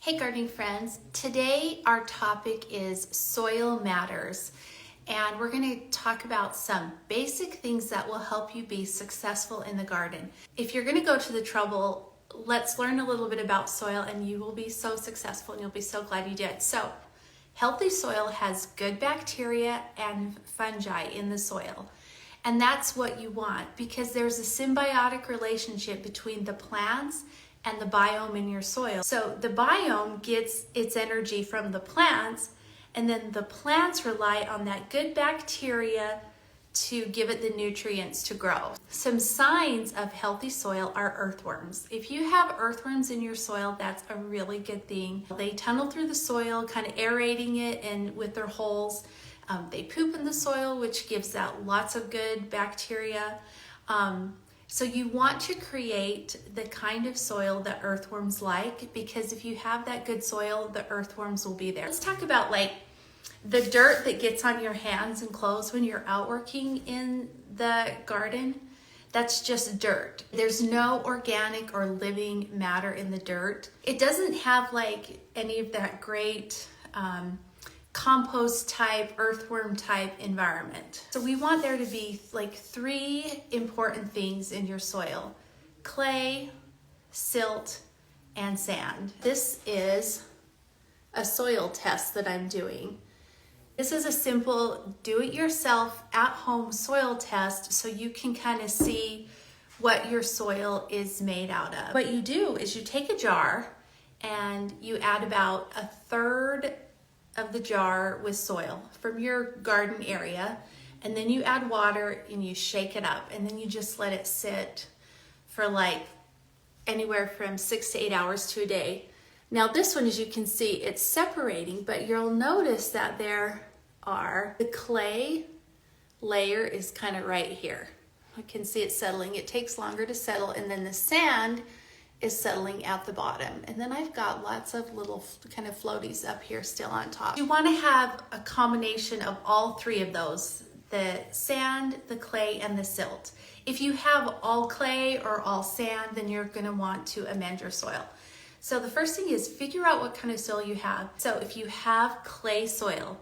Hey gardening friends, today our topic is soil matters, and we're going to talk about some basic things that will help you be successful in the garden. If you're going to go to the trouble, let's learn a little bit about soil and you will be so successful and you'll be so glad you did. So, healthy soil has good bacteria and fungi in the soil. And that's what you want because there's a symbiotic relationship between the plants and the biome in your soil. So the biome gets its energy from the plants, and then the plants rely on that good bacteria to give it the nutrients to grow. Some signs of healthy soil are earthworms. If you have earthworms in your soil, that's a really good thing. They tunnel through the soil, kind of aerating it and with their holes. They poop in the soil, which gives out lots of good bacteria. So you want to create the kind of soil that earthworms like, because if you have that good soil, the earthworms will be there. Let's talk about like the dirt that gets on your hands and clothes when you're out working in the garden. That's just dirt. There's no organic or living matter in the dirt. It doesn't have like any of that great compost type, earthworm type environment. So we want there to be like 3 important things in your soil: clay, silt, and sand. This is a soil test that I'm doing. This is a simple do-it-yourself at-home soil test so you can kind of see what your soil is made out of. What you do is you take a jar and you add about 1/3 of the jar with soil from your garden area, and then you add water and you shake it up, and then you just let it sit for like anywhere from 6 to 8 hours to a day. Now this one, as you can see, it's separating, but you'll notice that the clay layer is kind of right here. I can see it settling. It takes longer to settle, and then the sand is settling at the bottom. And then I've got lots of little kind of floaties up here still on top. You want to have a combination of all 3 of those: the sand, the clay, and the silt. If you have all clay or all sand, then you're going to want to amend your soil. So the first thing is figure out what kind of soil you have. So if you have clay soil,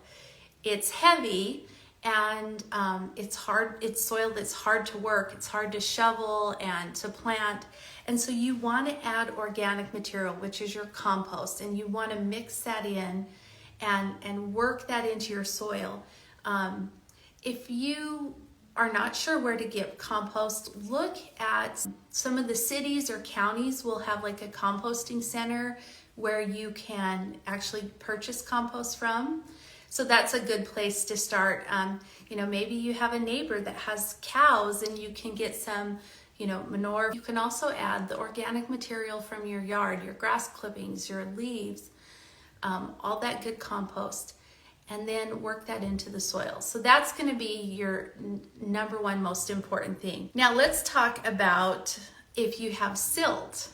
it's heavy and it's hard. It's soil that's hard to work. It's hard to shovel and to plant. And so you want to add organic material, which is your compost, and you want to mix that in and work that into your soil. If you are not sure where to get compost, look at some of the cities or counties will have like a composting center where you can actually purchase compost from. So that's a good place to start. Maybe you have a neighbor that has cows and you can get some manure. You can also add the organic material from your yard, your grass clippings, your leaves, all that good compost, and then work that into the soil. So that's going to be your number 1 most important thing. Now let's talk about if you have silt,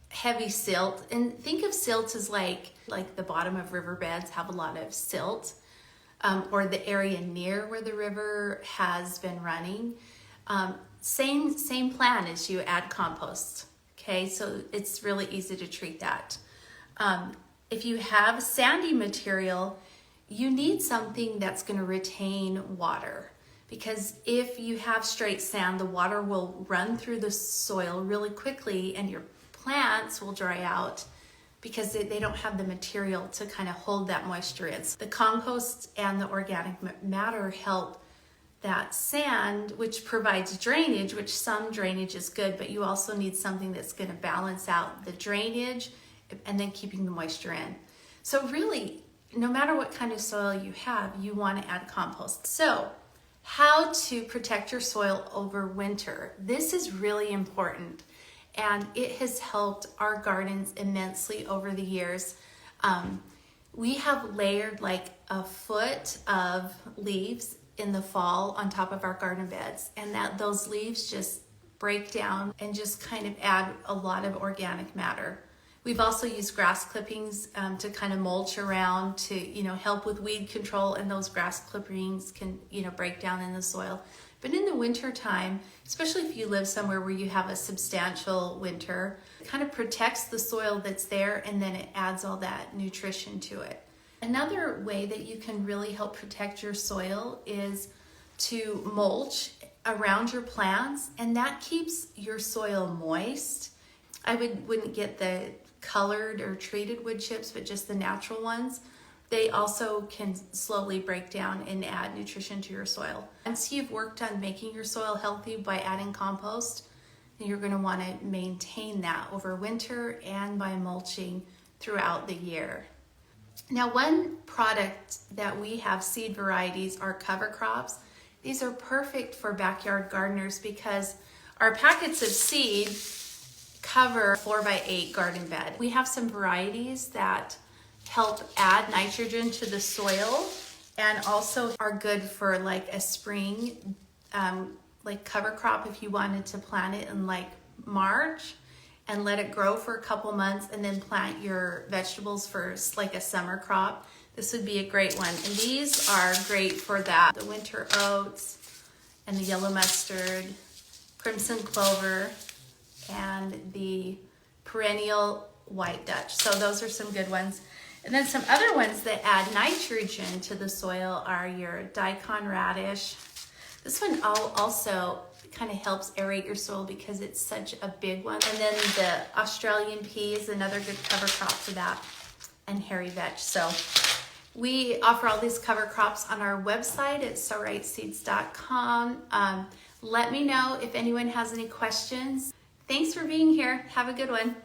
heavy silt, and think of silt as like the bottom of riverbeds have a lot of silt, or the area near where the river has been running. Same plan as you add compost. Okay, so it's really easy to treat that. If you have sandy material, you need something that's going to retain water, because if you have straight sand, the water will run through the soil really quickly and your plants will dry out because they don't have the material to kind of hold that moisture in. The compost and the organic matter help that sand, which provides drainage, which some drainage is good, but you also need something that's going to balance out the drainage and then keeping the moisture in. So really, no matter what kind of soil you have, you want to add compost. So how to protect your soil over winter. This is really important, and it has helped our gardens immensely over the years. We have layered like 1 foot of leaves in the fall on top of our garden beds, and those leaves just break down and just kind of add a lot of organic matter. We've also used grass clippings to kind of mulch around to help with weed control, and those grass clippings can break down in the soil. But in the winter time, especially if you live somewhere where you have a substantial winter, it kind of protects the soil that's there, and then it adds all that nutrition to it. Another way that you can really help protect your soil is to mulch around your plants, and that keeps your soil moist. I wouldn't get the colored or treated wood chips, but just the natural ones. They also can slowly break down and add nutrition to your soil. Once you've worked on making your soil healthy by adding compost, you're going to want to maintain that over winter and by mulching throughout the year. Now, one product that we have, seed varieties, are cover crops. These are perfect for backyard gardeners because our packets of seed cover a 4x8 garden bed. We have some varieties that help add nitrogen to the soil and also are good for like a spring like cover crop if you wanted to plant it in like March and let it grow for a couple months and then plant your vegetables for like a summer crop. This would be a great one. And these are great for that. The winter oats and the yellow mustard, crimson clover, and the perennial white Dutch. So those are some good ones. And then some other ones that add nitrogen to the soil are your daikon radish. This one also kind of helps aerate your soil because it's such a big one. And then the Australian pea is another good cover crop for that, and hairy vetch. So we offer all these cover crops on our website at sowrightseeds.com. Let me know if anyone has any questions. Thanks for being here. Have a good one.